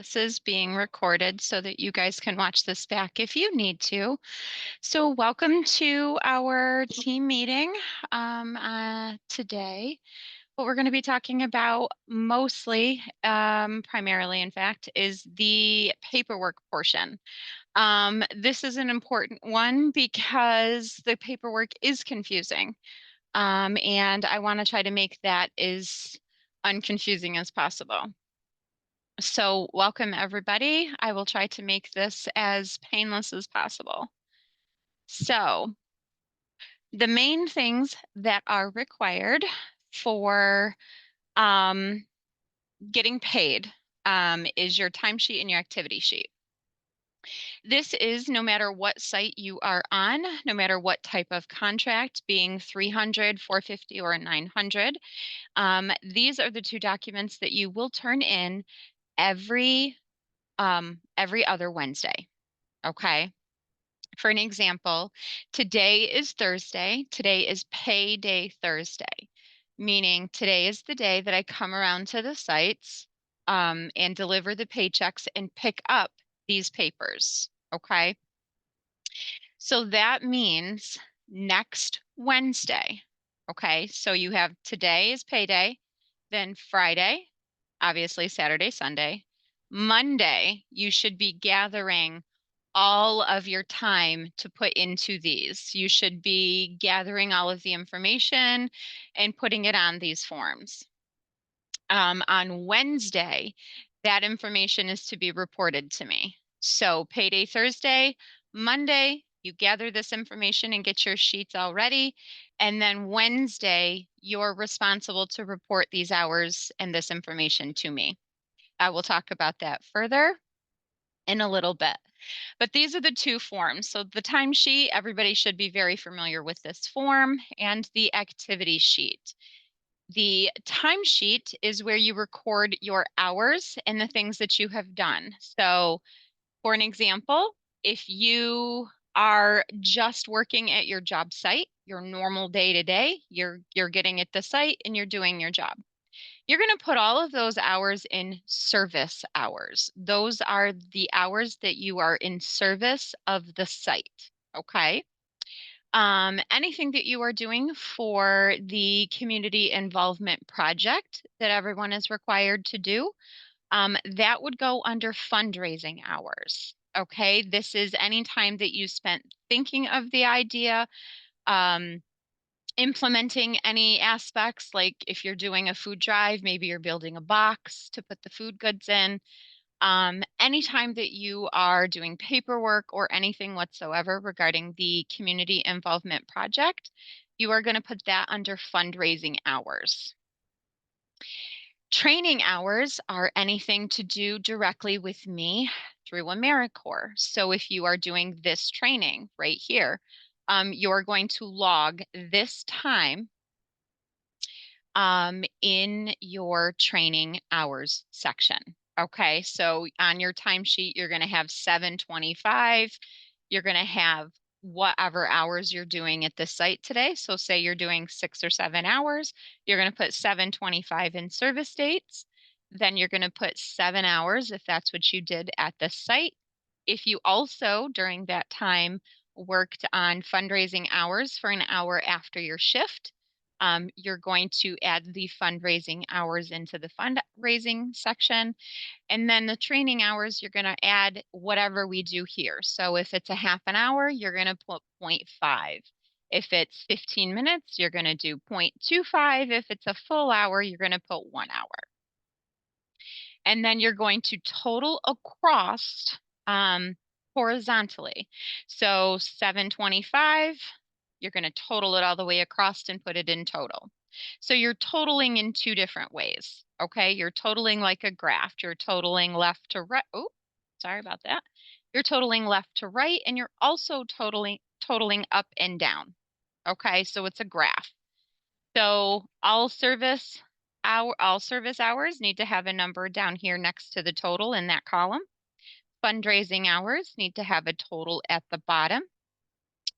This is being recorded so that you guys can watch this back if you need to. So, welcome to our team meeting today. What we're going to be talking about mostly, primarily, in fact, is the paperwork portion. This is an important one because the paperwork is confusing, and I want to try to make that as unconfusing as possible. So, welcome everybody. I will try to make this as painless as possible. So, the main things that are required for um, getting paid is your timesheet and your activity sheet. This is no matter what site you are on, no matter what type of contract, being 300, 450, or 900. These are the two documents that you will turn in every other Wednesday. Okay. For an example, today is Thursday. Today is payday Thursday, meaning today is the day that I come around to the sites and deliver the paychecks and pick up these papers. Okay. So that means next Wednesday. Okay. So you have today is payday, then Friday, obviously Saturday, Sunday. Monday, you should be gathering all of your time to put into these. You should be gathering all of the information and putting it on these forms. On Wednesday, that information is to be reported to me. So payday Thursday, Monday, you gather this information and get your sheets all ready. And then Wednesday, you're responsible to report these hours and this information to me. I will talk about that further in a little bit. But these are the two forms. So the timesheet, everybody should be very familiar with this form, and the activity sheet. The timesheet is where you record your hours and the things that you have done. So for an example, if you are just working at your job site, your normal day to day, you're getting at the site and you're doing your job. You're going to put all of those hours in service hours. Those are the hours that you are in service of the site. Okay. Anything that you are doing for the community involvement project that everyone is required to do, that would go under fundraising hours. Okay. This is any time that you spent thinking of the idea, implementing any aspects, like if you're doing a food drive, maybe you're building a box to put the food goods in. Anytime that you are doing paperwork or anything whatsoever regarding the community involvement project, you are going to put that under fundraising hours. Training hours are anything to do directly with me through AmeriCorps. So if you are doing this training right here, you're going to log this time in your training hours section. Okay, so on your timesheet, you're going to have 725. You're going to have whatever hours you're doing at the site today. So say you're doing 6 or 7 hours, you're going to put 725 in service dates. Then you're going to put 7 hours if that's what you did at the site. If you also during that time worked on fundraising hours for an hour after your shift, you're going to add the fundraising hours into the fundraising section. And then the training hours, you're going to add whatever we do here. So if it's a half an hour, you're going to put 0.5. If it's 15 minutes, you're going to do 0.25. If it's a full hour, you're going to put 1 hour. And then you're going to total across horizontally. So 725, you're going to total it all the way across and put it in total. So you're totaling in two different ways. Okay, you're totaling like a graph. You're totaling left to right. Oh, sorry about that. You're totaling left to right, and you're also totaling up and down. Okay, so it's a graph. So all service hours need to have a number down here next to the total in that column. Fundraising hours need to have a total at the bottom.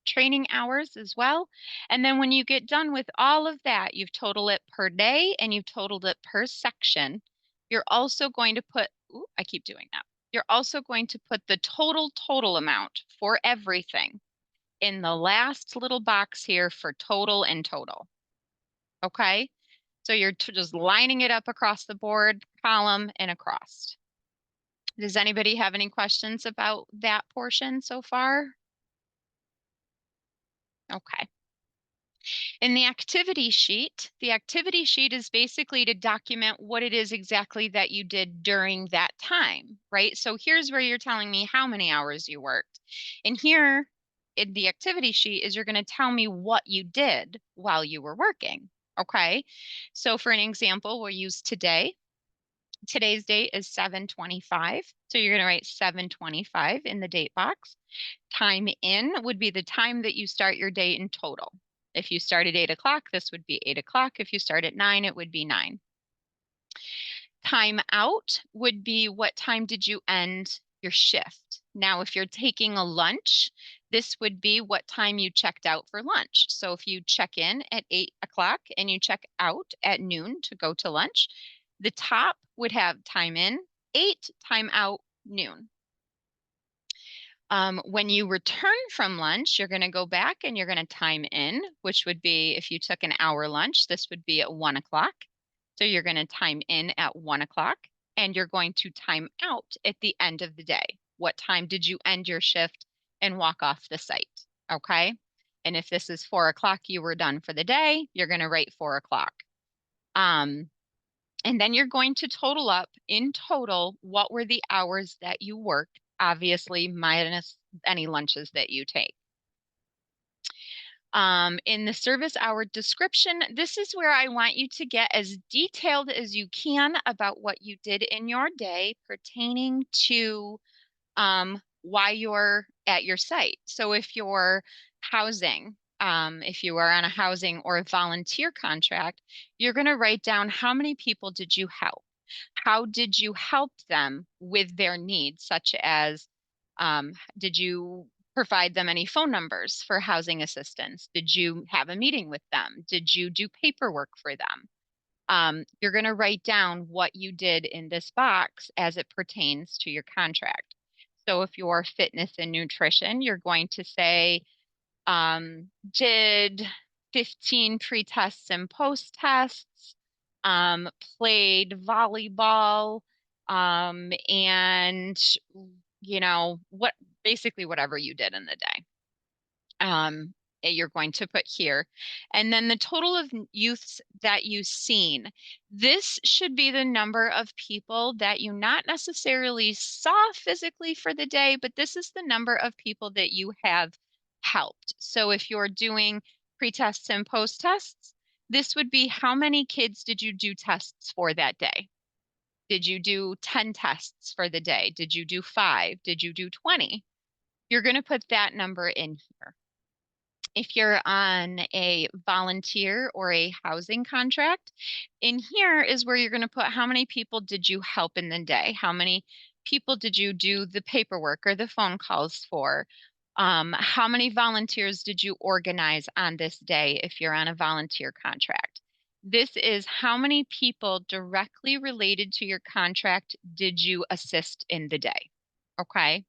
Training hours as well. And then when you get done with all of that, you've totaled it per day and you've totaled it per section. You're also going to put, ooh, I keep doing that. You're also going to put the total amount for everything in the last little box here for total and total. Okay? So you're just lining it up across the board, column and across. Does anybody have any questions about that portion so far? Okay. In the activity sheet is basically to document what it is exactly that you did during that time, right? So here's where you're telling me how many hours you worked. And here in the activity sheet is you're going to tell me what you did while you were working. Okay. So for an example, we'll use today. Today's date is 7/25. So you're going to write 7/25 in the date box. Time in would be the time that you start your day in total. If you start at 8 o'clock, this would be 8 o'clock. If you start at 9, it would be 9. Time out would be what time did you end your shift. Now, if you're taking a lunch, this would be what time you checked out for lunch. So if you check in at 8 o'clock and you check out at noon to go to lunch, the top would have time in 8, time out noon. When you return from lunch, you're going to go back and you're going to time in, which would be if you took an hour lunch, this would be at 1 o'clock. So you're going to time in at 1 o'clock and you're going to time out at the end of the day. What time did you end your shift and walk off the site? Okay. And if this is 4 o'clock, you were done for the day, you're going to write 4 o'clock. And then you're going to total up in total, what were the hours that you worked, obviously minus any lunches that you take. In the service hour description, this is where I want you to get as detailed as you can about what you did in your day pertaining to why you're at your site. So if you're housing, if you are on a housing or a volunteer contract, you're going to write down how many people did you help? How did you help them with their needs, such as did you provide them any phone numbers for housing assistance? Did you have a meeting with them? Did you do paperwork for them? You're going to write down what you did in this box as it pertains to your contract. So if you're fitness and nutrition, you're going to say, did 15 pre-tests and post-tests, played volleyball, and what basically whatever you did in the day. You're going to put here. And then the total of youths that you've seen. This should be the number of people that you not necessarily saw physically for the day, but this is the number of people that you have helped. So if you're doing pre-tests and post-tests, this would be how many kids did you do tests for that day? Did you do 10 tests for the day? Did you do 5? Did you do 20? You're going to put that number in here. If you're on a volunteer or a housing contract, in here is where you're going to put how many people did you help in the day? How many people did you do the paperwork or the phone calls for? How many volunteers did you organize on this day if you're on a volunteer contract? This is how many people directly related to your contract did you assist in the day? Okay.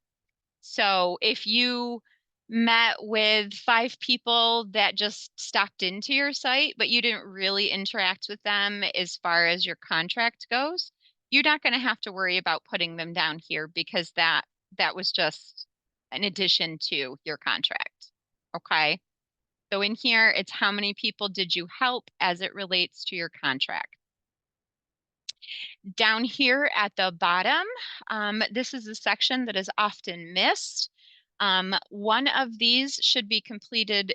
So if you met with 5 people that just stopped into your site, but you didn't really interact with them as far as your contract goes, you're not going to have to worry about putting them down here because that was just an addition to your contract. Okay. So in here, it's how many people did you help as it relates to your contract. Down here at the bottom, this is a section that is often missed. One of these should be completed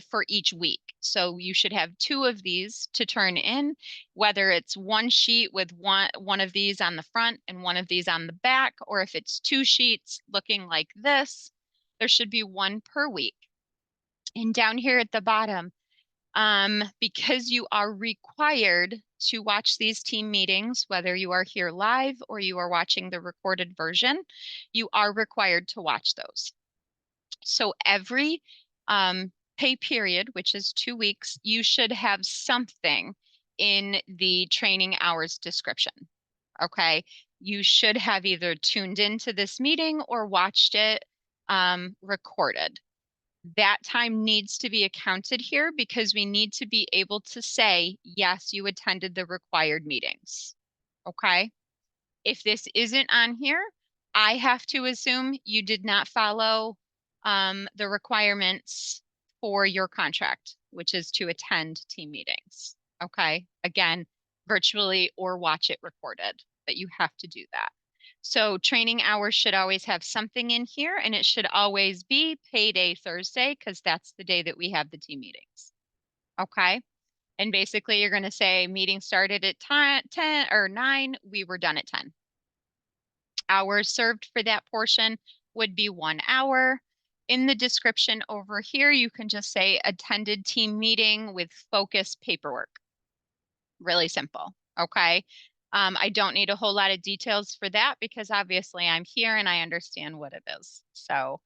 for each week. So you should have 2 of these to turn in, whether it's one sheet with one of these on the front and one of these on the back, or if it's 2 sheets looking like this, there should be 1 per week. And down here at the bottom, because you are required to watch these team meetings, whether you are here live or you are watching the recorded version, you are required to watch those. So every pay period, which is 2 weeks, you should have something in the training hours description. Okay. You should have either tuned into this meeting or watched it recorded. That time needs to be accounted here because we need to be able to say, yes, you attended the required meetings. Okay. If this isn't on here, I have to assume you did not follow the requirements for your contract, which is to attend team meetings. Okay. Again, virtually or watch it recorded, but you have to do that. So training hours should always have something in here, and it should always be payday Thursday because that's the day that we have the team meetings. Okay. And basically you're going to say meeting started at 10 or 9, we were done at 10. Hours served for that portion would be 1 hour. In the description over here, you can just say attended team meeting with focus paperwork. Really simple. Okay. I don't need a whole lot of details for that because obviously I'm here and I understand what it is. So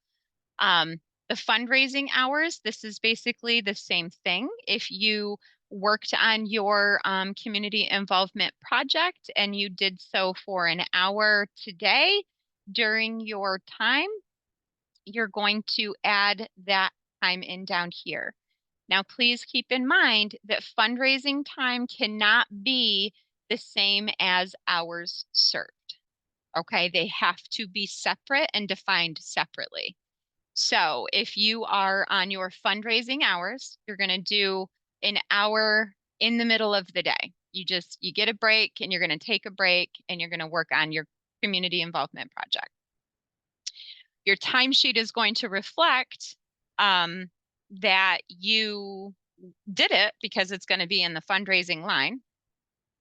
the fundraising hours, this is basically the same thing. If you worked on your community involvement project and you did so for an hour today during your time, you're going to add that time in down here. Now, please keep in mind that fundraising time cannot be the same as hours served. Okay, they have to be separate and defined separately. So if you are on your fundraising hours, you're going to do an hour in the middle of the day. You get a break and you're going to take a break and you're going to work on your community involvement project. Your timesheet is going to reflect that you did it because it's going to be in the fundraising line.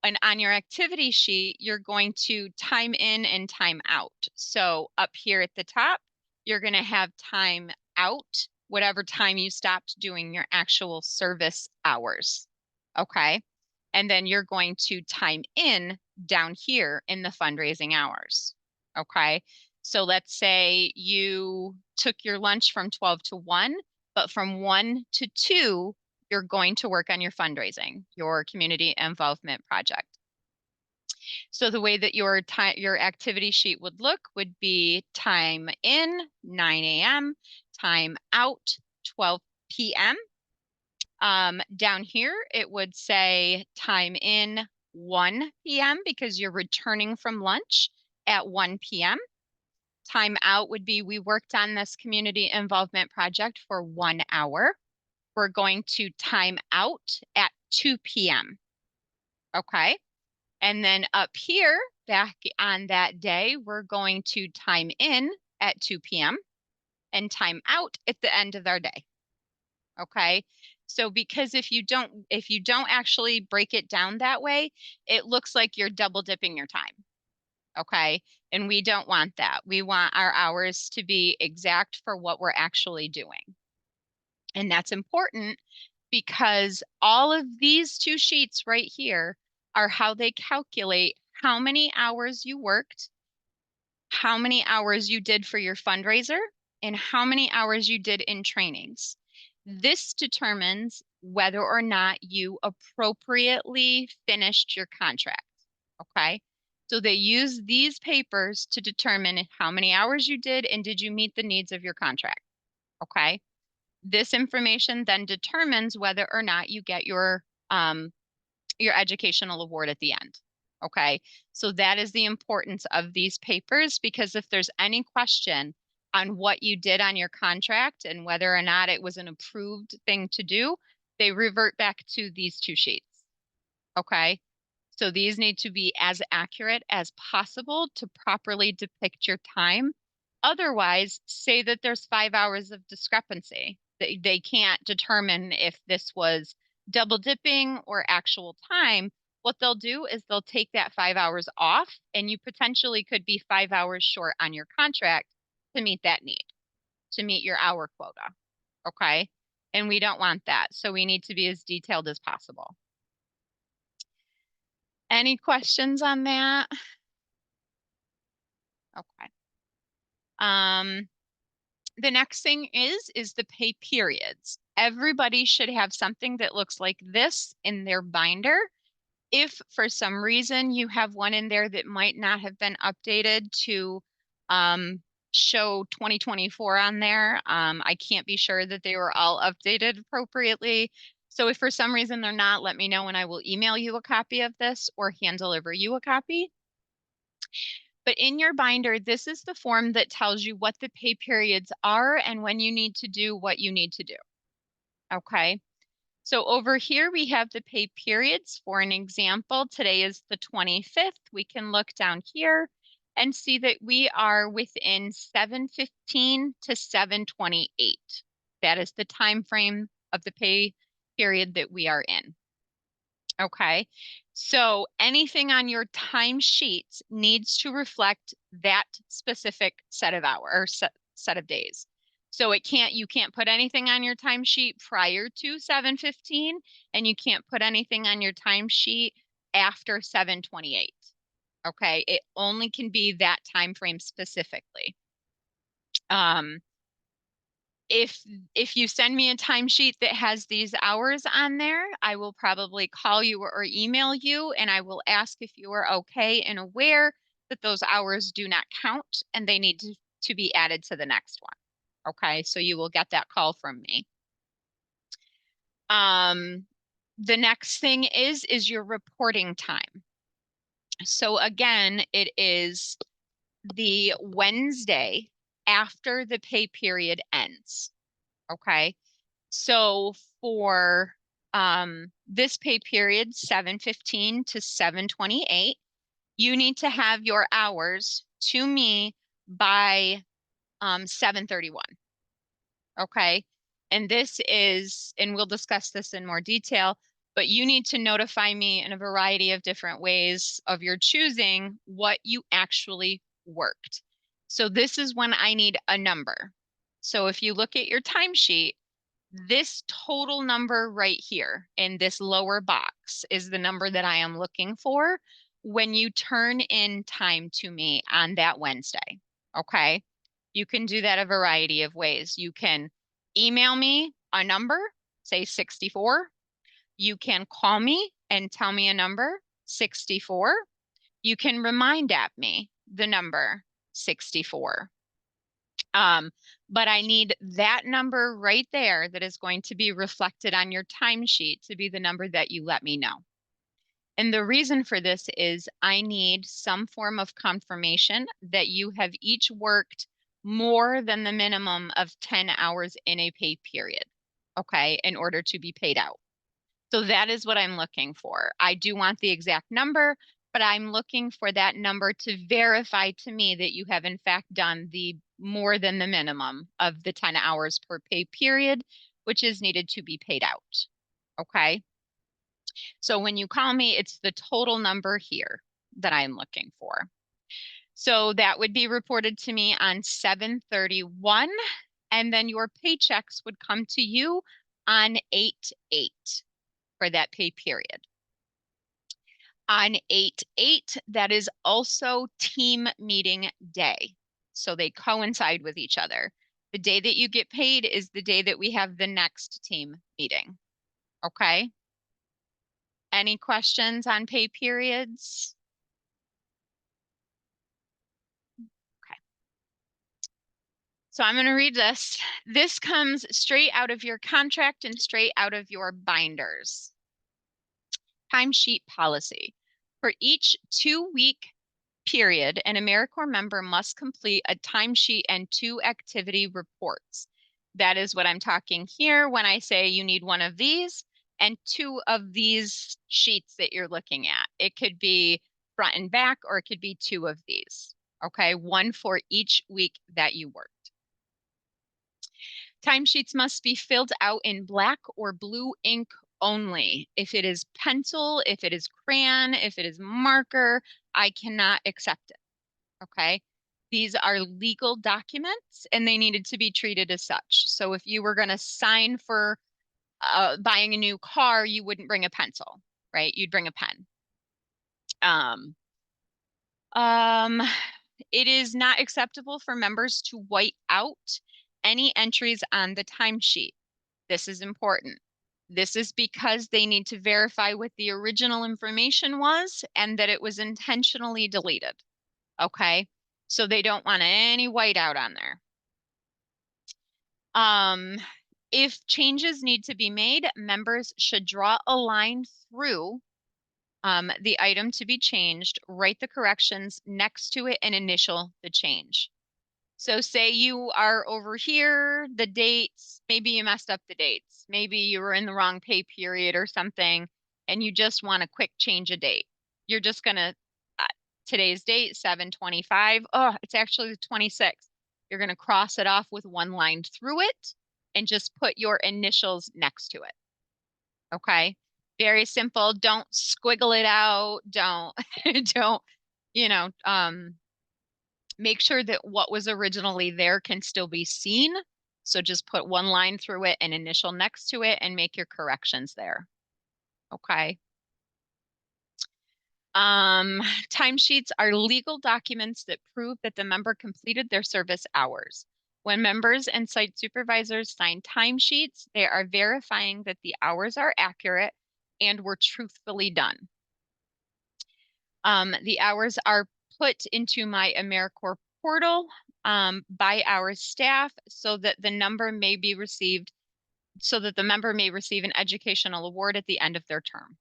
And on your activity sheet, you're going to time in and time out. So up here at the top, you're going to have time out, whatever time you stopped doing your actual service hours. Okay. And then you're going to time in down here in the fundraising hours. Okay. So let's say you took your lunch from 12 to 1, but from 1 to 2, you're going to work on your fundraising, your community involvement project. So the way that your activity sheet would look would be time in 9 a.m., time out 12 p.m. Down here, it would say time in 1 p.m. because you're returning from lunch at 1 p.m. Time out would be we worked on this community involvement project for 1 hour. We're going to time out at 2 p.m. Okay. And then up here, back on that day, we're going to time in at 2 p.m. and time out at the end of our day. Okay. So because if you don't actually break it down that way, it looks like you're double dipping your time. Okay. And we don't want that. We want our hours to be exact for what we're actually doing. And that's important because all of these two sheets right here are how they calculate how many hours you worked, how many hours you did for your fundraiser, and how many hours you did in trainings. This determines whether or not you appropriately finished your contract. Okay. So they use these papers to determine how many hours you did and did you meet the needs of your contract. Okay. This information then determines whether or not you get your educational award at the end. Okay, so that is the importance of these papers because if there's any question on what you did on your contract and whether or not it was an approved thing to do, they revert back to these two sheets. Okay, so these need to be as accurate as possible to properly depict your time. Otherwise, say that there's 5 hours of discrepancy. They can't determine if this was double dipping or actual time. What they'll do is they'll take that 5 hours off, and you potentially could be 5 hours short on your contract to meet that need, to meet your hour quota. Okay. And we don't want that. So we need to be as detailed as possible. Any questions on that? Okay. The next thing is the pay periods. Everybody should have something that looks like this in their binder. If for some reason you have one in there that might not have been updated to um, show 2024 on there, I can't be sure that they were all updated appropriately. So if for some reason they're not, let me know and I will email you a copy of this or hand deliver you a copy. But in your binder, this is the form that tells you what the pay periods are and when you need to do what you need to do. Okay. So over here, we have the pay periods. For an example, today is the 25th. We can look down here and see that we are within 7:15 to 7:28. That is the time frame of the pay period that we are in. Okay. So anything on your timesheets needs to reflect that specific set of hours or set of days. So you can't put anything on your timesheet prior to 7:15 and you can't put anything on your timesheet after 7:28. Okay. It only can be that time frame specifically. Um, if you send me a timesheet that has these hours on there, I will probably call you or email you and I will ask if you are okay and aware that those hours do not count and they need to be added to the next one. Okay, so you will get that call from me. The next thing is your reporting time. So again, it is the Wednesday after the pay period ends. Okay. So for this pay period, 7:15 to 7:28, you need to have your hours to me by 7:31. Okay. And and we'll discuss this in more detail, but you need to notify me in a variety of different ways of your choosing what you actually worked. So this is when I need a number. So if you look at your timesheet, this total number right here in this lower box is the number that I am looking for when you turn in time to me on that Wednesday. Okay. You can do that a variety of ways. You can email me a number, say 64. You can call me and tell me a number, 64. You can remind at me the number 64. But I need that number right there that is going to be reflected on your timesheet to be the number that you let me know. And the reason for this is I need some form of confirmation that you have each worked more than the minimum of 10 hours in a pay period, okay, in order to be paid out. So that is what I'm looking for. I do want the exact number, but I'm looking for that number to verify to me that you have in fact done the more than the minimum of the 10 hours per pay period, which is needed to be paid out. Okay. So when you call me, it's the total number here that I'm looking for. So that would be reported to me on 7/31, and then your paychecks would come to you on 8/8 for that pay period. On 8/8, that is also team meeting day. So they coincide with each other. The day that you get paid is the day that we have the next team meeting. Okay. Any questions on pay periods? Okay. So I'm going to read this. This comes straight out of your contract and straight out of your binders. Timesheet policy. For each 2-week period, an AmeriCorps member must complete a timesheet and 2 activity reports. That is what I'm talking here when I say you need one of these and 2 of these sheets that you're looking at. It could be front and back, or it could be 2 of these. Okay, 1 for each week that you worked. Timesheets must be filled out in black or blue ink only. If it is pencil, if it is crayon, if it is marker, I cannot accept it. Okay. These are legal documents and they needed to be treated as such. So if you were going to sign for buying a new car, you wouldn't bring a pencil, right? You'd bring a pen. Um, um, it is not acceptable for members to white out any entries on the timesheet. This is important. This is because they need to verify what the original information was and that it was intentionally deleted. Okay. So they don't want any whiteout on there. If changes need to be made, members should draw a line through the item to be changed, write the corrections next to it, and initial the change. So say you are over here, the dates, maybe you messed up the dates. Maybe you were in the wrong pay period or something, and you just want a quick change of date. You're just gonna, today's date, 7/25. Oh, it's actually the 26th. You're gonna cross it off with one line through it and just put your initials next to it. Okay. Very simple. Don't squiggle it out. Don't, don't, you know, make sure that what was originally there can still be seen. So just put one line through it and initial next to it and make your corrections there. Okay. Timesheets are legal documents that prove that the member completed their service hours. When members and site supervisors sign timesheets, they are verifying that the hours are accurate and were truthfully done. The hours are put into my AmeriCorps portal by our staff so that the member may receive an educational award at the end of their term.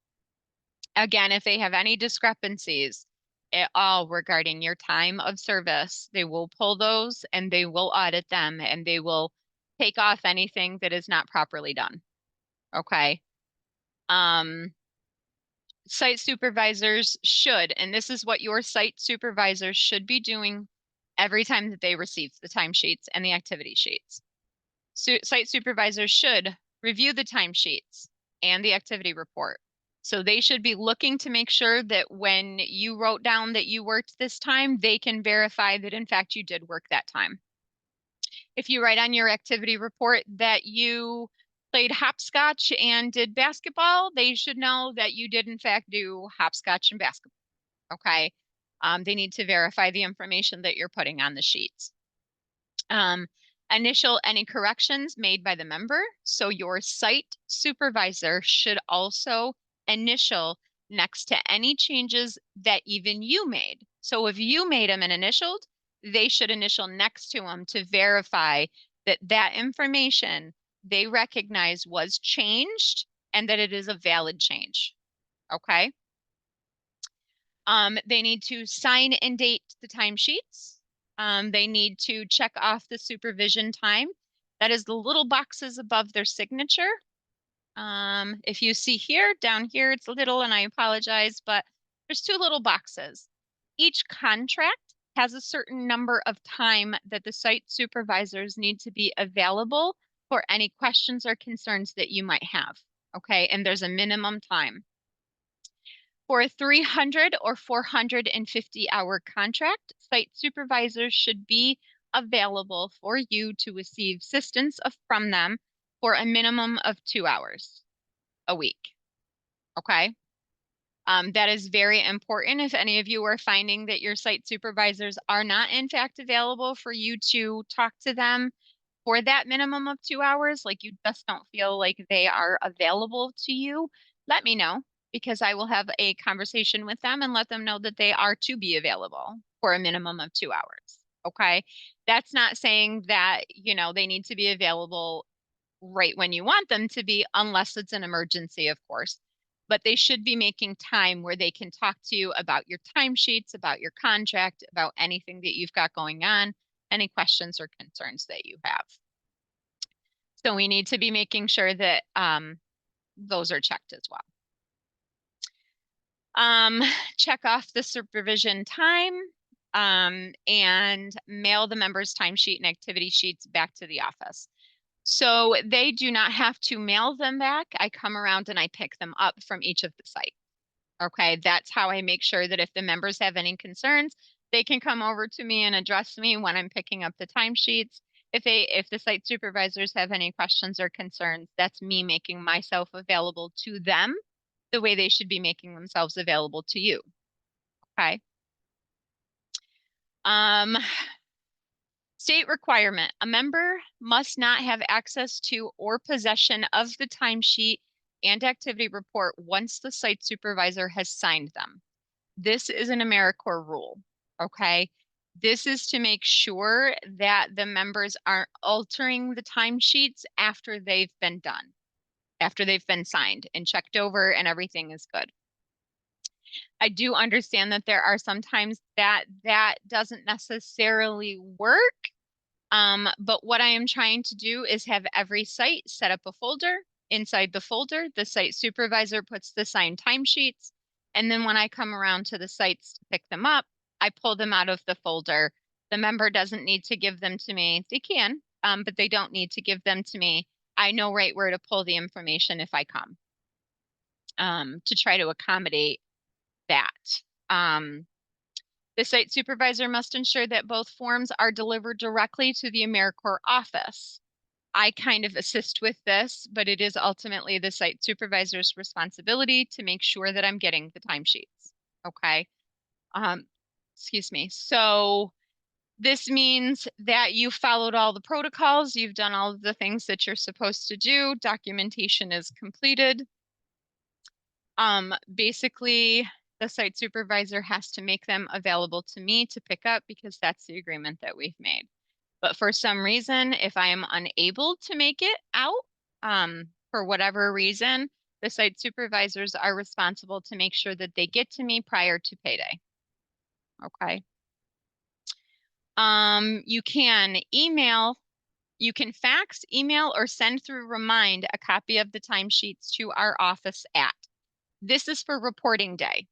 Again, if they have any discrepancies at all regarding your time of service, they will pull those and they will audit them and they will take off anything that is not properly done. Okay. Site supervisors should, and this is what your site supervisors should be doing every time that they receive the timesheets and the activity sheets. Site supervisors should review the timesheets and the activity report. So they should be looking to make sure that when you wrote down that you worked this time, they can verify that in fact you did work that time. If you write on your activity report that you played hopscotch and did basketball, they should know that you did in fact do hopscotch and basketball. Okay. They need to verify the information that you're putting on the sheets. Initial any corrections made by the member. So your site supervisor should also initial next to any changes that even you made. So if you made them and initialed, they should initial next to them to verify that that information they recognize was changed and that it is a valid change. Okay. They need to sign and date the timesheets. They need to check off the supervision time. That is the little boxes above their signature. If you see here, down here, it's little and I apologize, but there's two little boxes. Each contract has a certain number of time that the site supervisors need to be available for any questions or concerns that you might have. Okay, and there's a minimum time. For a 300 or 450-hour contract, site supervisors should be available for you to receive assistance from them for a minimum of 2 hours a week. Okay. That is very important. If any of you are finding that your site supervisors are not in fact available for you to talk to them for that minimum of 2 hours, like you just don't feel like they are available to you, let me know because I will have a conversation with them and let them know that they are to be available for a minimum of 2 hours. Okay. That's not saying that, they need to be available right when you want them to be, unless it's an emergency, of course. But they should be making time where they can talk to you about your timesheets, about your contract, about anything that you've got going on, any questions or concerns that you have. So we need to be making sure that those are checked as well. Check off the supervision time and mail the members' timesheet and activity sheets back to the office. So they do not have to mail them back. I come around and I pick them up from each of the sites. Okay, that's how I make sure that if the members have any concerns, they can come over to me and address me when I'm picking up the timesheets. If the site supervisors have any questions or concerns, that's me making myself available to them the way they should be making themselves available to you. Okay. State requirement, a member must not have access to or possession of the timesheet and activity report once the site supervisor has signed them. This is an AmeriCorps rule, okay? This is to make sure that the members aren't altering the timesheets after they've been done, after they've been signed and checked over and everything is good. I do understand that there are some times that doesn't necessarily work. But what I am trying to do is have every site set up a folder. Inside the folder, the site supervisor puts the signed timesheets. And then when I come around to the sites to pick them up, I pull them out of the folder. The member doesn't need to give them to me. They can, but they don't need to give them to me. I know right where to pull the information if I come, to try to accommodate that. The site supervisor must ensure that both forms are delivered directly to the AmeriCorps office. I kind of assist with this, but it is ultimately the site supervisor's responsibility to make sure that I'm getting the timesheets. Okay. Excuse me. So this means that you followed all the protocols, you've done all of the things that you're supposed to do, documentation is completed. Basically, the site supervisor has to make them available to me to pick up because that's the agreement that we've made. But for some reason, if I am unable to make it out, for whatever reason, the site supervisors are responsible to make sure that they get to me prior to payday. Okay. You can email, you can fax, email, or send through Remind a copy of the timesheets to our office at. This is for reporting day.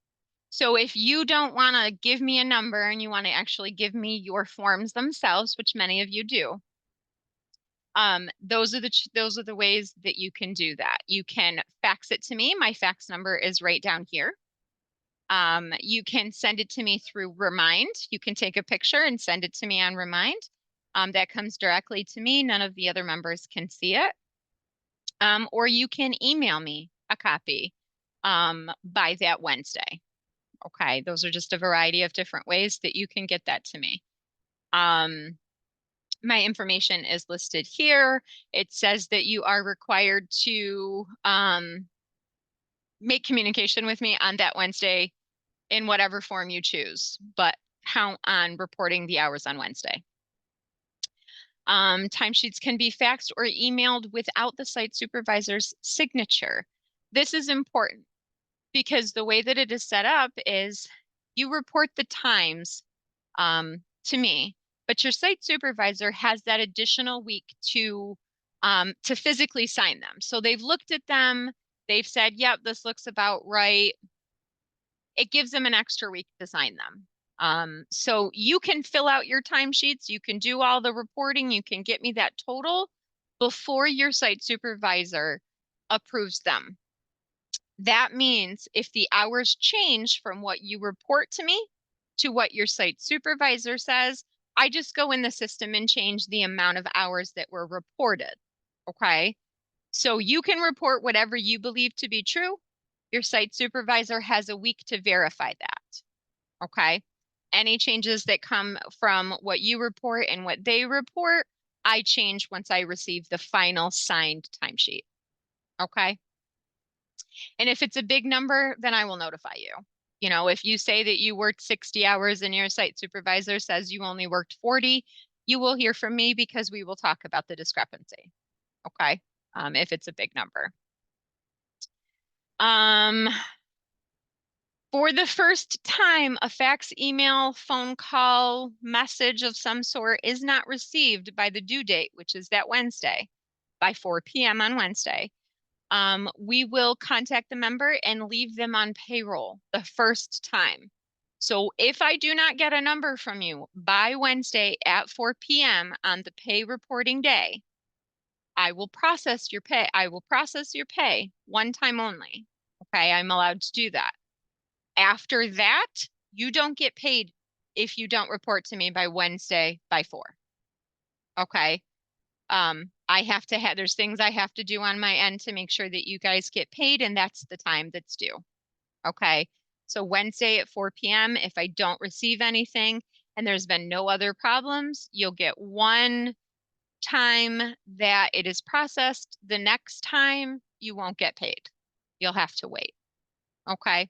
So if you don't want to give me a number and you want to actually give me your forms themselves, which many of you do, those are the ways that you can do that. You can fax it to me. My fax number is right down here. You can send it to me through Remind. You can take a picture and send it to me on Remind. That comes directly to me. None of the other members can see it. Or you can email me a copy by that Wednesday. Okay, those are just a variety of different ways that you can get that to me. My information is listed here. It says that you are required to make communication with me on that Wednesday in whatever form you choose, but count on reporting the hours on Wednesday. Timesheets can be faxed or emailed without the site supervisor's signature. This is important because the way that it is set up is you report the times to me, but your site supervisor has that additional week to physically sign them. So they've looked at them, they've said, yep, this looks about right. It gives them an extra week to sign them. So you can fill out your timesheets, you can do all the reporting, you can get me that total before your site supervisor approves them. That means if the hours change from what you report to me to what your site supervisor says, I just go in the system and change the amount of hours that were reported. Okay. So you can report whatever you believe to be true. Your site supervisor has a week to verify that. Okay. Any changes that come from what you report and what they report, I change once I receive the final signed timesheet. Okay. And if it's a big number, then I will notify you. You know, if you say that you worked 60 hours and your site supervisor says you only worked 40, you will hear from me because we will talk about the discrepancy. Okay. If it's a big number. For the first time, a fax, email, phone call, message of some sort is not received by the due date, which is that Wednesday, by 4 p.m. on Wednesday. We will contact the member and leave them on payroll the first time. So if I do not get a number from you by Wednesday at 4 p.m. on the pay reporting day, I will process your pay. I will process your pay one time only. Okay, I'm allowed to do that. After that, you don't get paid if you don't report to me by Wednesday by 4. Okay. I have to have, there's things I have to do on my end to make sure that you guys get paid, and that's the time that's due. Okay. So Wednesday at 4 p.m., if I don't receive anything and there's been no other problems, you'll get one time that it is processed. The next time you won't get paid. you'll have to wait. Okay.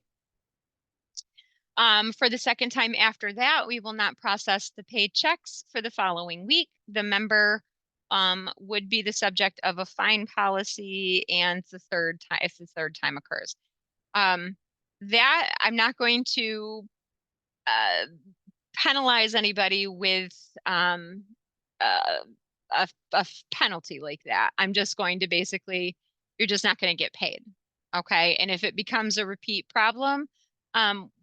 For the second time after that, we will not process the paid checks for the following week. The member would be the subject of a fine policy and the third time, if the third time occurs. That I'm not going to penalize anybody with uh, a penalty like that. I'm just going to basically, you're just not going to get paid. Okay. And if it becomes a repeat problem,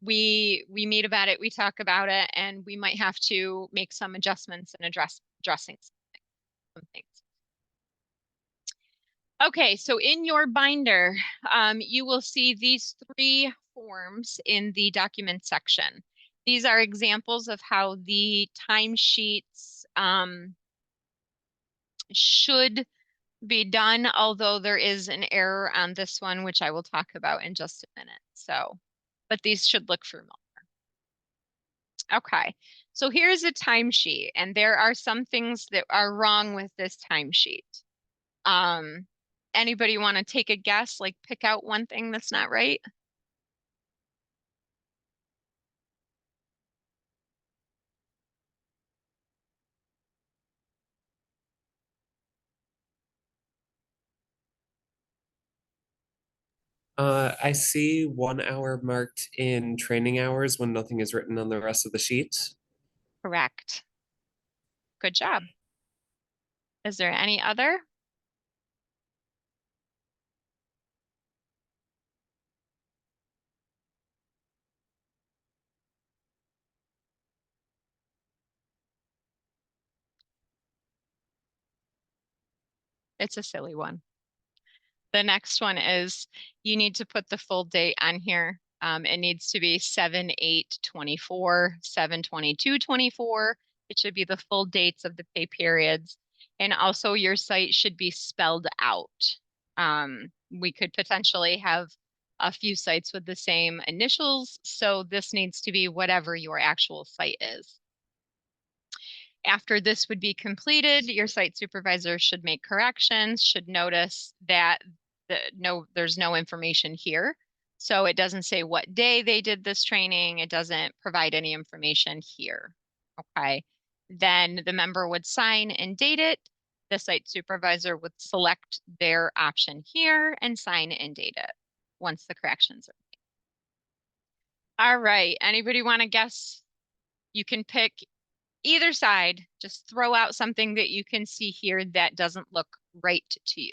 we meet about it, we talk about it, and we might have to make some adjustments and addressing some things. Okay, so in your binder, you will see these 3 forms in the document section. These are examples of how the timesheets should be done, although there is an error on this one, which I will talk about in just a minute. So, but these should look familiar. Okay, so here's a timesheet, and there are some things that are wrong with this timesheet. Anybody want to take a guess, like pick out one thing that's not right? I see 1 hour marked in training hours when nothing is written on the rest of the sheet. Correct. Good job. Is there any other? It's a silly one. The next one is you need to put the full date on here. It needs to be 7/8/24, 7/22/24. It should be the full dates of the pay periods. And also your site should be spelled out. We could potentially have a few sites with the same initials, so this needs to be whatever your actual site is. After this would be completed, your site supervisor should make corrections, should notice that there's no information here. So it doesn't say what day they did this training. It doesn't provide any information here. Okay. Then the member would sign and date it. The site supervisor would select their option here and sign and date it once the corrections are made. All right. Anybody want to guess? You can pick either side. Just throw out something that you can see here that doesn't look right to you.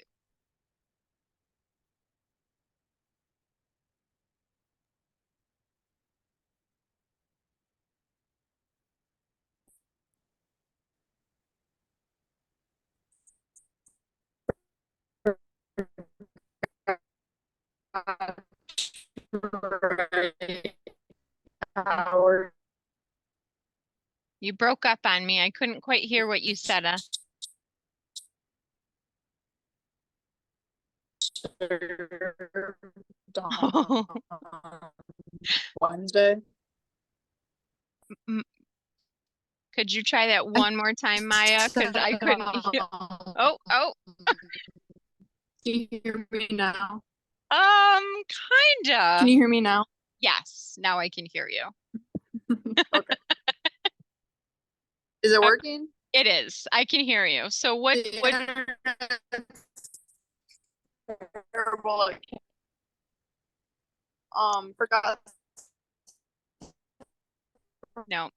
You broke up on me. I couldn't quite hear what you said. Wednesday. Could you try that one more time, Maya? Because I couldn't hear. Oh. Can you hear me now? Kinda. Can you hear me now? Yes, now I can hear you. Okay. Is it working? It is. I can hear you. So what terrible. Forgot. No,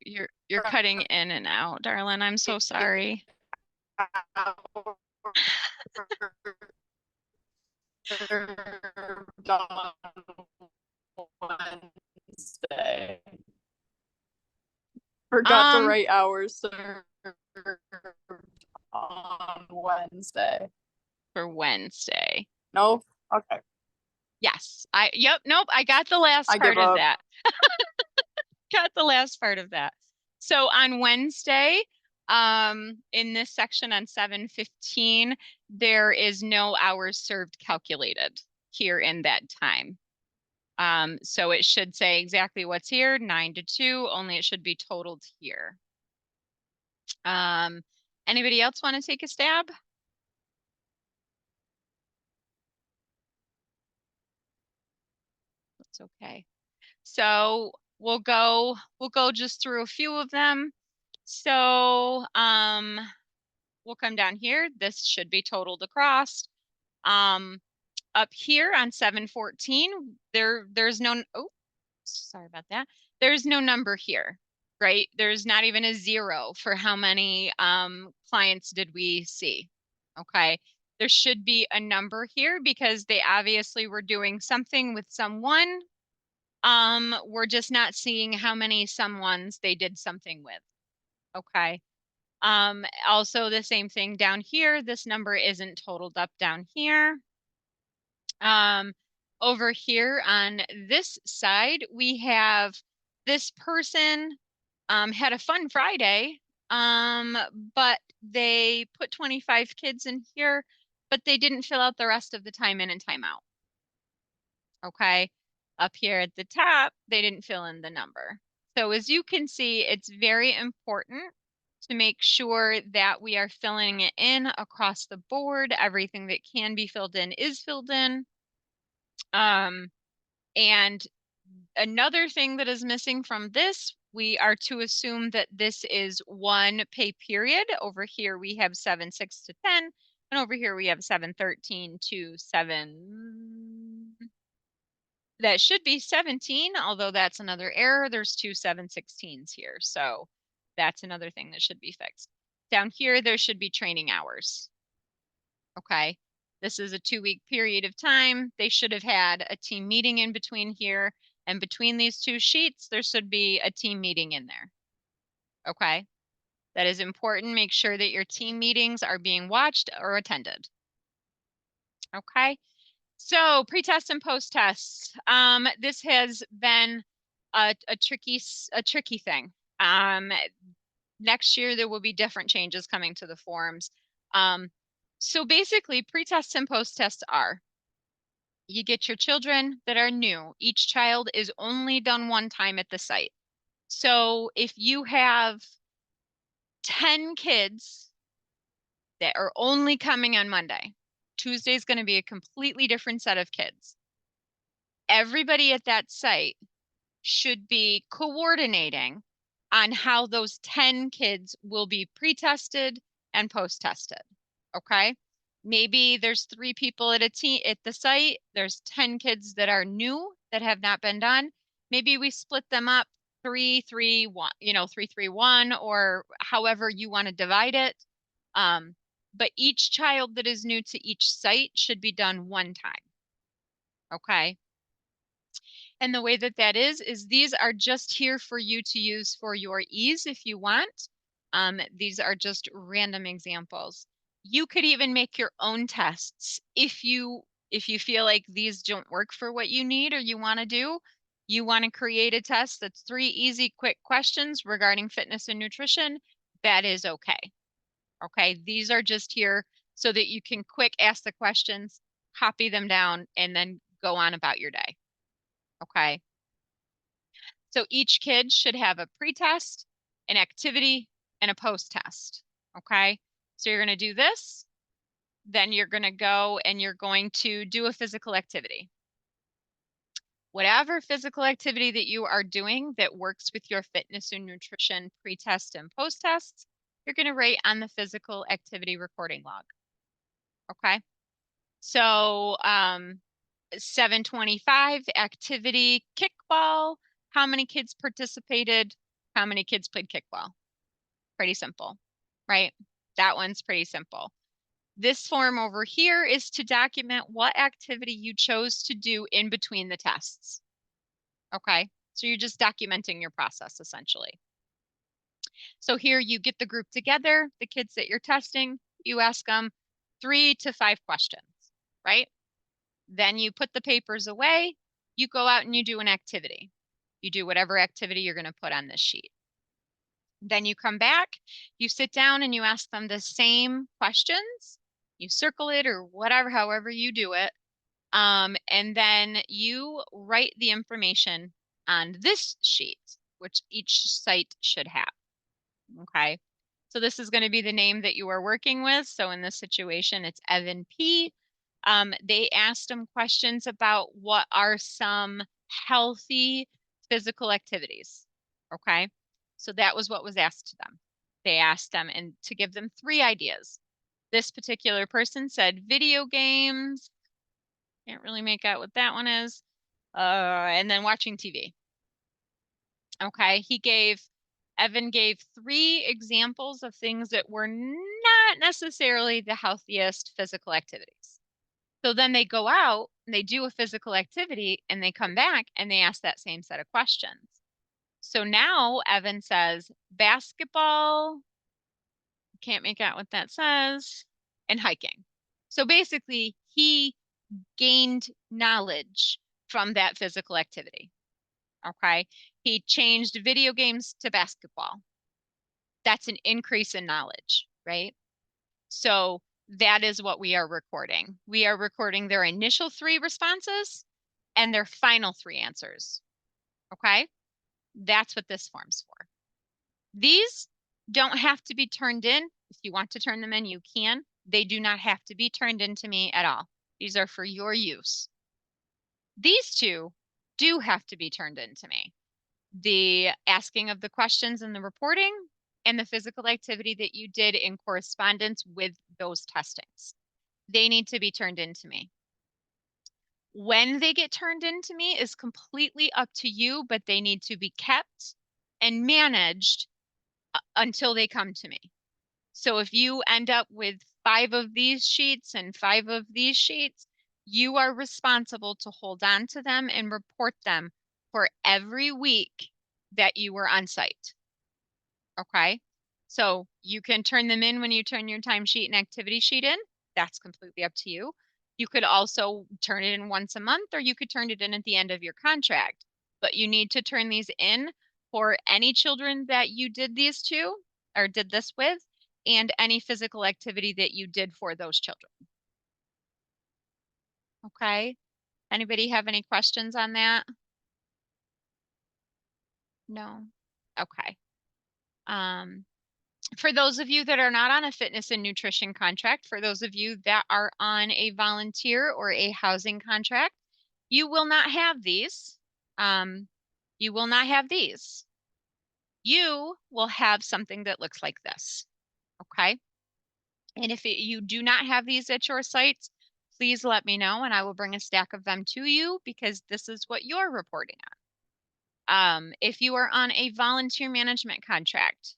you're cutting in and out, darling. I'm so sorry. Wednesday. Forgot the right hours served on Wednesday. For Wednesday. No? Okay. Yes. Nope, I got the last part of that. Got the last part of that. So on Wednesday, in this section on 7/15, there is no hours served calculated here in that time. So it should say exactly what's here, 9 to 2, only it should be totaled here. Anybody else want to take a stab? That's okay. So we'll go just through a few of them. So we'll come down here. This should be totaled across. Up here on 714, there's no, oh, sorry about that. There's no number here, right? There's not even a 0 for how many clients did we see. Okay. There should be a number here because they obviously were doing something with someone. We're just not seeing how many someones they did something with. Okay. Also the same thing down here. This number isn't totaled up down here. Over here on this side, we have this person had a fun Friday, but they put 25 kids in here, but they didn't fill out the rest of the time in and time out. Okay. Up here at the top, they didn't fill in the number. So as you can see, it's very important to make sure that we are filling it in across the board. Everything that can be filled in is filled in. And another thing that is missing from this, we are to assume that this is one pay period. Over here, we have 7-6 to 10, and over here we have 7-13 to 7. That should be 17, although that's another error. There's two 7-16s here. So that's another thing that should be fixed. Down here, there should be training hours. Okay. This is a 2-week period of time. They should have had a team meeting in between here. And between these two sheets, there should be a team meeting in there. Okay. That is important. Make sure that your team meetings are being watched or attended. Okay. So pre-test and post-tests. This has been a tricky thing. Next year, there will be different changes coming to the forms. So basically, pre-tests and post-tests are, you get your children that are new. Each child is only done one time at the site. So if you have 10 kids that are only coming on Monday, Tuesday is going to be a completely different set of kids. Everybody at that site should be coordinating on how those 10 kids will be pre-tested and post-tested. Okay. Maybe there's 3 people at the site. There's 10 kids that are new that have not been done. Maybe we split them up 3-3-1, 3-3-1, or however you want to divide it. But each child that is new to each site should be done one time. Okay. And the way that is these are just here for you to use for your ease if you want. These are just random examples. You could even make your own tests if you feel like these don't work for what you need or you want to do. You want to create a test that's 3 easy, quick questions regarding fitness and nutrition. That is okay. Okay, these are just here so that you can quick ask the questions, copy them down, and then go on about your day. Okay. So each kid should have a pre-test, an activity, and a post-test. Okay. So you're going to do this. Then you're going to go and you're going to do a physical activity. Whatever physical activity that you are doing that works with your fitness and nutrition pre-test and post-tests, you're going to write on the physical activity recording log. Okay. So 725 activity kickball. How many kids participated? How many kids played kickball? Pretty simple, right? That one's pretty simple. This form over here is to document what activity you chose to do in between the tests. Okay, so you're just documenting your process essentially. So here you get the group together, the kids that you're testing, you ask them 3 to 5 questions, right? Then you put the papers away, you go out and you do an activity. You do whatever activity you're going to put on this sheet. Then you come back, you sit down and you ask them the same questions. You circle it or whatever, however you do it. And then you write the information on this sheet, which each site should have. Okay. So this is going to be the name that you are working with. So in this situation, it's Evan P. They asked him questions about what are some healthy physical activities. Okay. So that was what was asked to them. They asked them and to give them 3 ideas. This particular person said video games. Can't really make out what that one is. And then watching TV. Okay. Evan gave 3 examples of things that were not necessarily the healthiest physical activities. So then they go out and they do a physical activity and they come back and they ask that same set of questions. So now Evan says basketball, can't make out what that says, and hiking. So basically, he gained knowledge from that physical activity. Okay. He changed video games to basketball. That's an increase in knowledge, right? So that is what we are recording. We are recording their initial 3 responses and their final 3 answers. Okay. That's what this form's for. These don't have to be turned in. If you want to turn them in, you can. They do not have to be turned into me at all. These are for your use. These 2 do have to be turned into me. The asking of the questions and the reporting and the physical activity that you did in correspondence with those testings. They need to be turned into me. When they get turned into me is completely up to you, but they need to be kept and managed until they come to me. So if you end up with 5 of these sheets and 5 of these sheets, you are responsible to hold on to them and report them for every week that you were on site. Okay. So you can turn them in when you turn your timesheet and activity sheet in. That's completely up to you. You could also turn it in once a month, or you could turn it in at the end of your contract. But you need to turn these in for any children that you did these to or did this with, and any physical activity that you did for those children. Okay. Anybody have any questions on that? No. Okay. For those of you that are not on a fitness and nutrition contract, for those of you that are on a volunteer or a housing contract, you will not have these. You will not have these. You will have something that looks like this. Okay. And if you do not have these at your sites, please let me know and I will bring a stack of them to you because this is what you're reporting on. If you are on a volunteer management contract,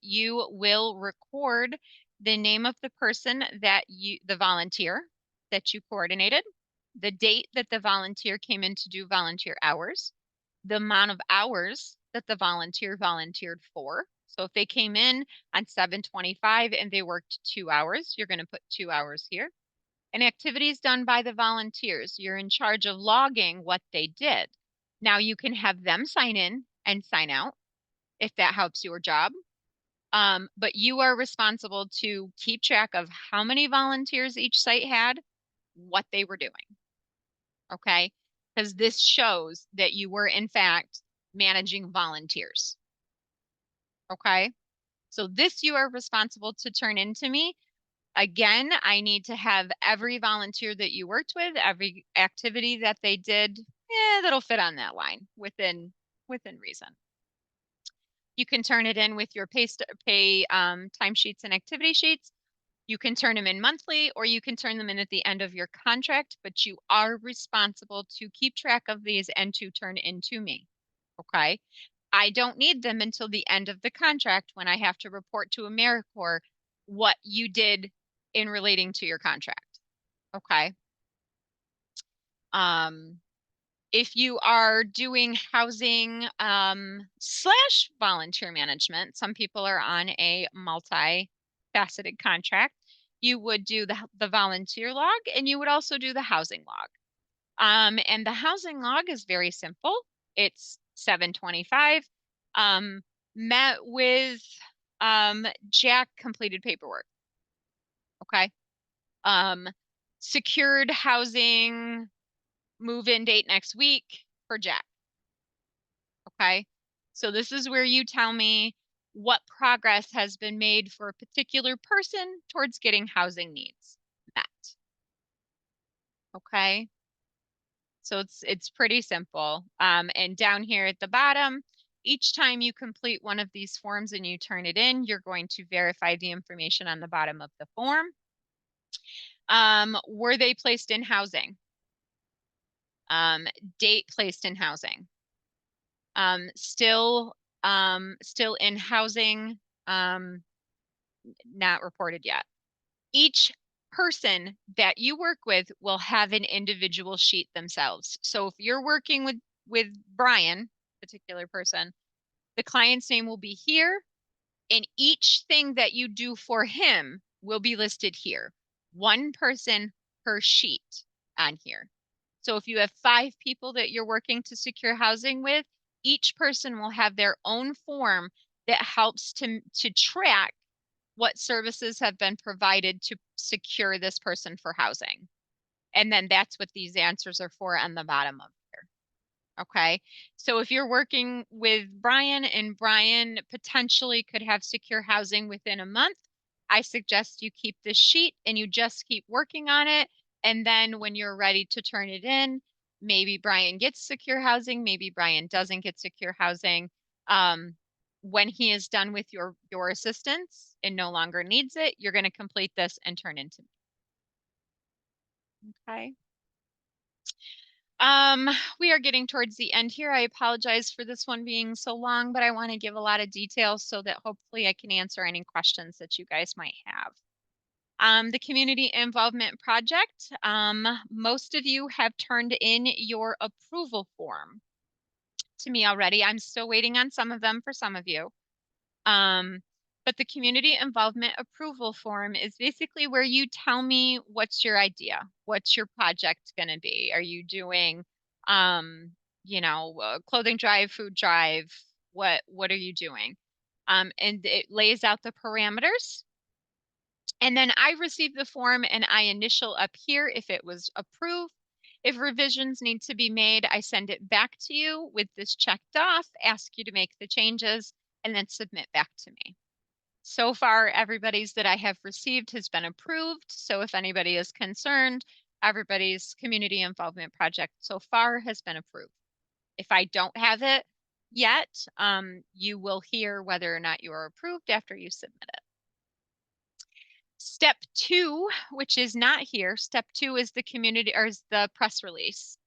you will record the name of the person the volunteer that you coordinated, the date that the volunteer came in to do volunteer hours, the amount of hours that the volunteer volunteered for. So if they came in on 7:25 and they worked 2 hours, you're going to put 2 hours here. And activities done by the volunteers, you're in charge of logging what they did. Now you can have them sign in and sign out if that helps your job. But you are responsible to keep track of how many volunteers each site had, what they were doing. Okay. Because this shows that you were in fact managing volunteers. Okay. So this you are responsible to turn into me. Again, I need to have every volunteer that you worked with, every activity that they did, that'll fit on that line within reason. You can turn it in with your pay timesheets and activity sheets. You can turn them in monthly or you can turn them in at the end of your contract, but you are responsible to keep track of these and to turn into me. Okay. I don't need them until the end of the contract when I have to report to AmeriCorps what you did in relating to your contract. Okay. If you are doing housing slash volunteer management, some people are on a multi-faceted contract. You would do the volunteer log and you would also do the housing log. And the housing log is very simple. It's 7:25. Met with Jack, completed paperwork. Okay. Secured housing, move-in date next week for Jack. Okay. So this is where you tell me what progress has been made for a particular person towards getting housing needs met. Okay. So it's pretty simple. And down here at the bottom, each time you complete one of these forms and you turn it in, you're going to verify the information on the bottom of the form. Were they placed in housing? Date placed in housing. Still in housing, not reported yet. Each person that you work with will have an individual sheet themselves. So if you're working with Brian, particular person, the client's name will be here, and each thing that you do for him will be listed here. One person per sheet on here. So if you have 5 people that you're working to secure housing with, each person will have their own form that helps to track what services have been provided to secure this person for housing. And then that's what these answers are for on the bottom of here. Okay, so if you're working with Brian and Brian potentially could have secure housing within a month, I suggest you keep this sheet and you just keep working on it. And then when you're ready to turn it in, maybe Brian gets secure housing, maybe Brian doesn't get secure housing. When he is done with your assistance and no longer needs it, you're going to complete this and turn into me. Okay. We are getting towards the end here. I apologize for this one being so long, but I want to give a lot of details so that hopefully I can answer any questions that you guys might have. The community involvement project, most of you have turned in your approval form to me already. I'm still waiting on some of them for some of you. But the community involvement approval form is basically where you tell me what's your idea, what's your project going to be. Are you doing, clothing drive, food drive? What are you doing? And it lays out the parameters. And then I receive the form and I initial up here if it was approved. If revisions need to be made, I send it back to you with this checked off, ask you to make the changes, and then submit back to me. So far, everybody's that I have received has been approved. So if anybody is concerned, everybody's community involvement project so far has been approved. If I don't have it yet, you will hear whether or not you are approved after you submit it. Step 2, which is not here, step 2 is the community or is the press release.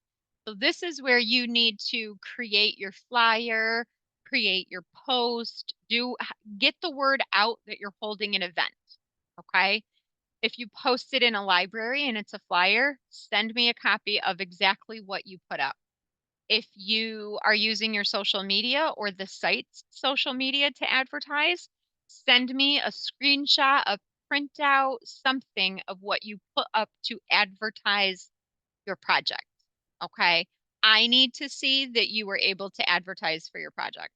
So this is where you need to create your flyer, create your post, get the word out that you're holding an event. Okay. If you post it in a library and it's a flyer, send me a copy of exactly what you put up. If you are using your social media or the site's social media to advertise, send me a screenshot, a printout, something of what you put up to advertise your project. Okay. I need to see that you were able to advertise for your project.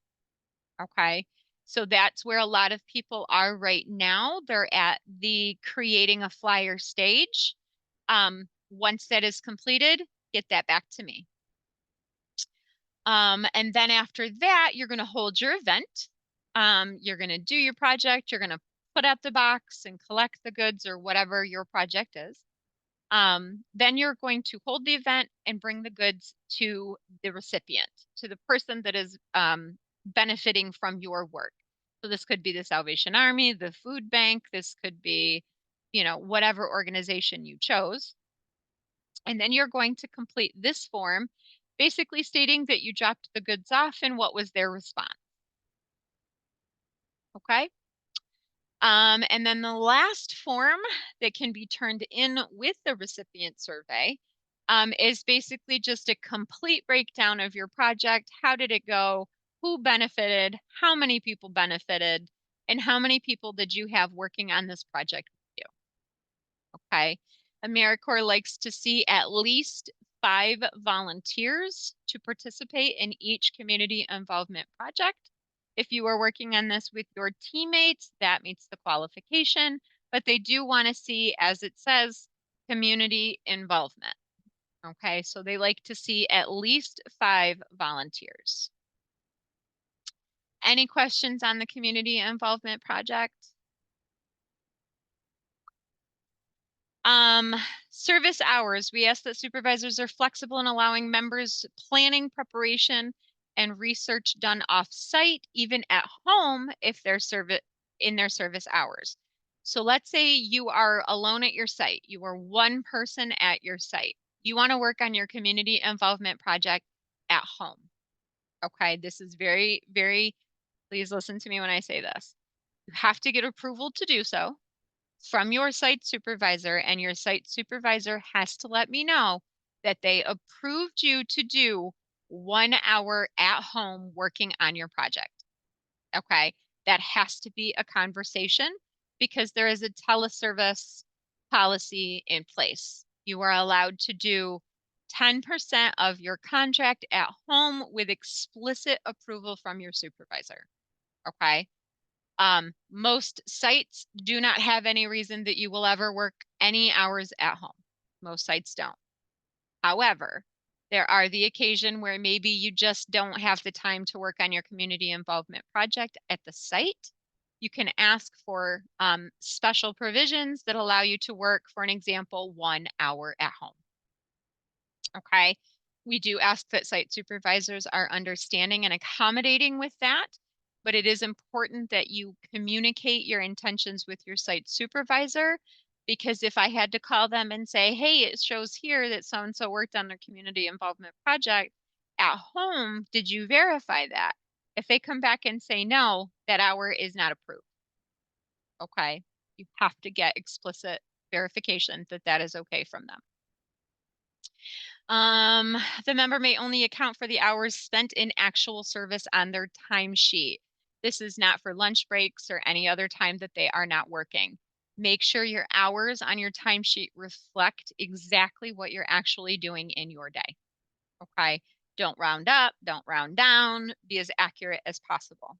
Okay. So that's where a lot of people are right now. They're at the creating a flyer stage. Once that is completed, get that back to me. And then after that, you're going to hold your event. You're going to do your project. You're going to put out the box and collect the goods or whatever your project is. Then you're going to hold the event and bring the goods to the recipient, to the person that is benefiting from your work. So this could be the Salvation Army, the food bank, this could be, whatever organization you chose. And then you're going to complete this form, basically stating that you dropped the goods off and what was their response. Okay. And then the last form that can be turned in with the recipient survey is basically just a complete breakdown of your project. How did it go? Who benefited? How many people benefited? And how many people did you have working on this project with you? Okay. AmeriCorps likes to see at least 5 volunteers to participate in each community involvement project. If you are working on this with your teammates, that meets the qualification, but they do want to see, as it says, community involvement. Okay, so they like to see at least 5 volunteers. Any questions on the community involvement project? Service hours, we ask that supervisors are flexible in allowing members planning, preparation, and research done off-site, even at home if they're in their service hours. So let's say you are alone at your site. You are one person at your site. You want to work on your community involvement project at home. Okay, this is very, very, please listen to me when I say this. You have to get approval to do so from your site supervisor, and your site supervisor has to let me know that they approved you to do 1 hour at home working on your project. Okay, that has to be a conversation because there is a teleservice policy in place. You are allowed to do 10% of your contract at home with explicit approval from your supervisor. Okay. Most sites do not have any reason that you will ever work any hours at home. Most sites don't. However, there are the occasion where maybe you just don't have the time to work on your community involvement project at the site. You can ask for special provisions that allow you to work, for an example, 1 hour at home. Okay. We do ask that site supervisors are understanding and accommodating with that, but it is important that you communicate your intentions with your site supervisor, because if I had to call them and say, hey, it shows here that so-and-so worked on their community involvement project at home, did you verify that? If they come back and say no, that hour is not approved. Okay. You have to get explicit verification that that is okay from them. The member may only account for the hours spent in actual service on their timesheet. This is not for lunch breaks or any other time that they are not working. Make sure your hours on your timesheet reflect exactly what you're actually doing in your day. Okay. Don't round up, don't round down, be as accurate as possible.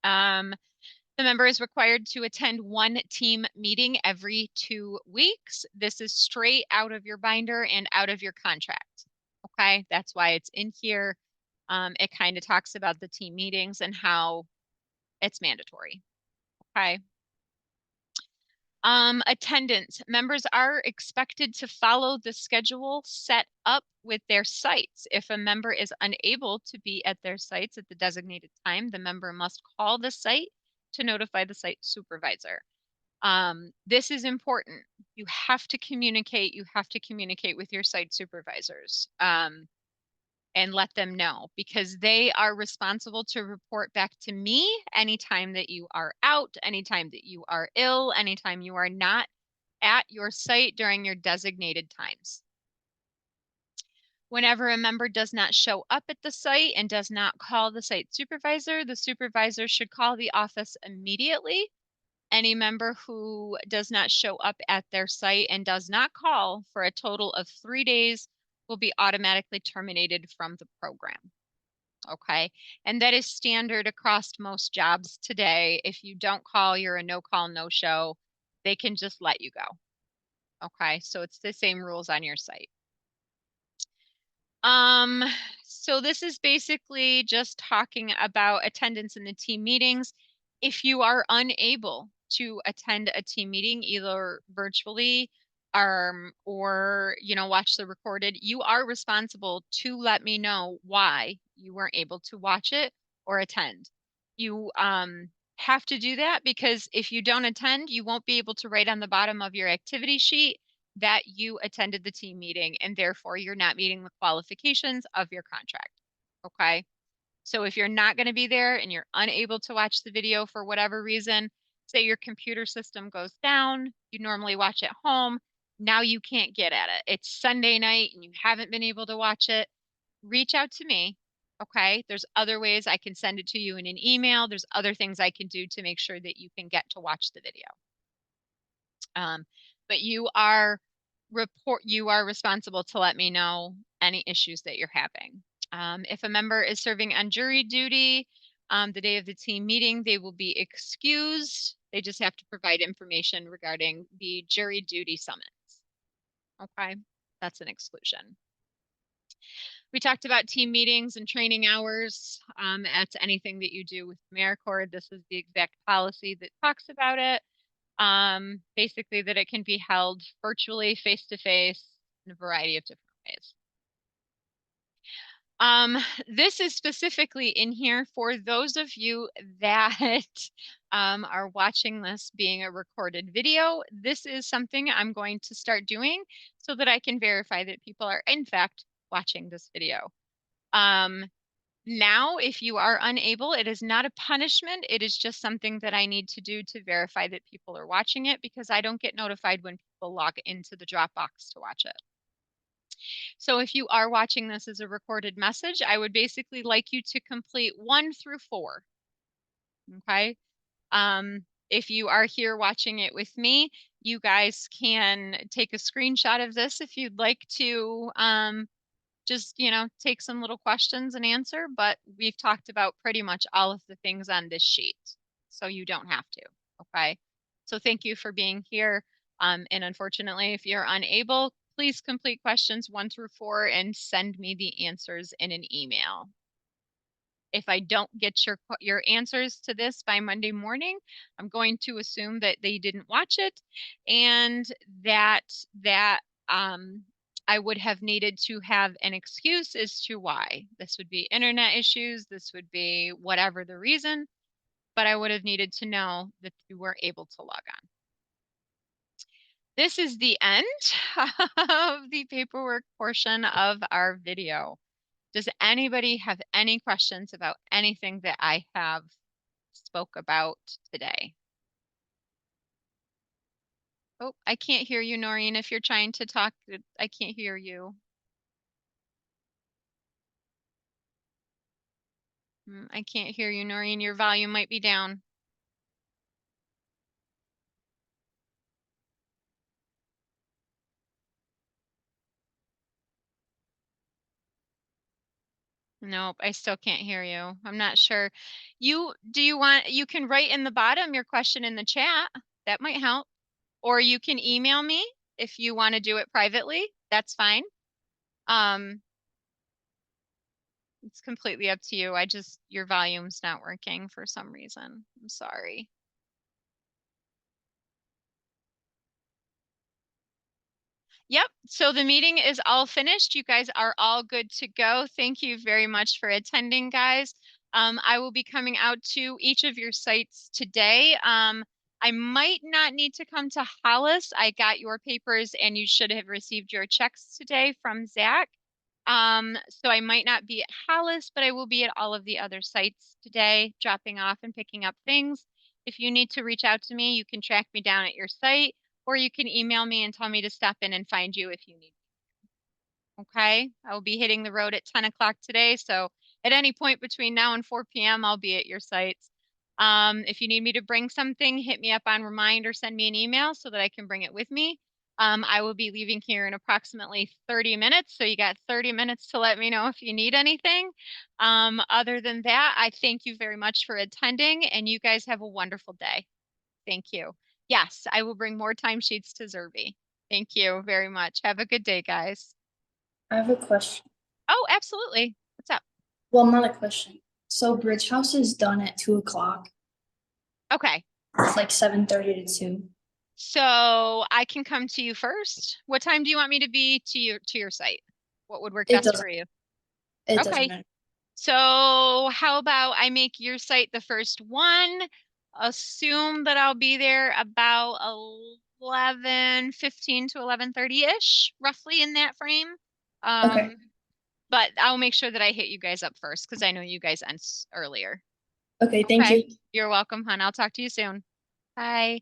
The member is required to attend one team meeting every 2 weeks. This is straight out of your binder and out of your contract. Okay, that's why it's in here. It kind of talks about the team meetings and how it's mandatory. Okay. Attendance. Members are expected to follow the schedule set up with their sites. If a member is unable to be at their sites at the designated time, the member must call the site to notify the site supervisor. This is important. You have to communicate. You have to communicate with your site supervisors and let them know, because they are responsible to report back to me anytime that you are out, anytime that you are ill, anytime you are not at your site during your designated times. Whenever a member does not show up at the site and does not call the site supervisor, the supervisor should call the office immediately. Any member who does not show up at their site and does not call for a total of 3 days will be automatically terminated from the program. Okay, and that is standard across most jobs today. If you don't call, you're a no call, no show. They can just let you go. Okay, so it's the same rules on your site. So this is basically just talking about attendance in the team meetings. If you are unable to attend a team meeting, either virtually or watch the recorded, you are responsible to let me know why you weren't able to watch it or attend. You have to do that, because if you don't attend, you won't be able to write on the bottom of your activity sheet that you attended the team meeting, and therefore you're not meeting the qualifications of your contract. Okay. So if you're not going to be there and you're unable to watch the video for whatever reason, say your computer system goes down, you normally watch at home, now you can't get at it. It's Sunday night and you haven't been able to watch it, reach out to me. Okay. There's other ways I can send it to you in an email. There's other things I can do to make sure that you can get to watch the video. But you are responsible to let me know any issues that you're having. If a member is serving on jury duty the day of the team meeting, they will be excused. They just have to provide information regarding the jury duty summons. Okay, that's an exclusion. We talked about team meetings and training hours. That's anything that you do with AmeriCorps. This is the exact policy that talks about it. Basically that it can be held virtually, face-to-face, in a variety of different ways. This is specifically in here for those of you that are watching this being a recorded video. This is something I'm going to start doing so that I can verify that people are in fact watching this video. Now, if you are unable, it is not a punishment. It is just something that I need to do to verify that people are watching it, because I don't get notified when people log into the Dropbox to watch it. So if you are watching this as a recorded message, I would basically like you to complete 1 through 4. Okay. If you are here watching it with me, you guys can take a screenshot of this if you'd like to just, take some little questions and answer, but we've talked about pretty much all of the things on this sheet, so you don't have to. Okay. So thank you for being here. And unfortunately, if you're unable, please complete questions 1 through 4 and send me the answers in an email. If I don't get your answers to this by Monday morning, I'm going to assume that they didn't watch it, and that I would have needed to have an excuse as to why. This would be internet issues, this would be whatever the reason, but I would have needed to know that you were able to log on. This is the end of the paperwork portion of our video. Does anybody have any questions about anything that I have spoke about today? Oh, I can't hear you, Noreen. If you're trying to talk, I can't hear you. I can't hear you, Noreen. Your volume might be down. Nope, I still can't hear you. I'm not sure. You can write in the bottom your question in the chat. That might help. Or you can email me if you want to do it privately. That's fine. It's completely up to you. Your volume's not working for some reason. I'm sorry. Yep. So the meeting is all finished. You guys are all good to go. Thank you very much for attending, guys. I will be coming out to each of your sites today. I might not need to come to Hollis. I got your papers and you should have received your checks today from Zach. So I might not be at Hollis, but I will be at all of the other sites today, dropping off and picking up things. If you need to reach out to me, you can track me down at your site, or you can email me and tell me to stop in and find you if you need me. Okay, I will be hitting the road at 10 o'clock today. So at any point between now and 4 p.m., I'll be at your sites. If you need me to bring something, hit me up on Remind or send me an email so that I can bring it with me. I will be leaving here in approximately 30 minutes. So you got 30 minutes to let me know if you need anything. Other than that, I thank you very much for attending, and you guys have a wonderful day. Thank you. Yes, I will bring more timesheets to Zerby. Thank you very much. Have a good day, guys. I have a question. Oh, absolutely. What's up? Well, not a question. So Bridge House is done at 2 o'clock. Okay. It's like 7:30 to 2. So I can come to you first. What time do you want me to be to your site? What would work It best doesn't- for you? It Okay. doesn't matter. So how about I make your site the first one? Assume that I'll be there about 11:15 to 11:30-ish, roughly in that frame. Okay. But I'll make sure that I hit you guys up first because I know you guys end earlier. Okay, thank Okay. you. You're welcome, hon. I'll talk to you soon. Bye.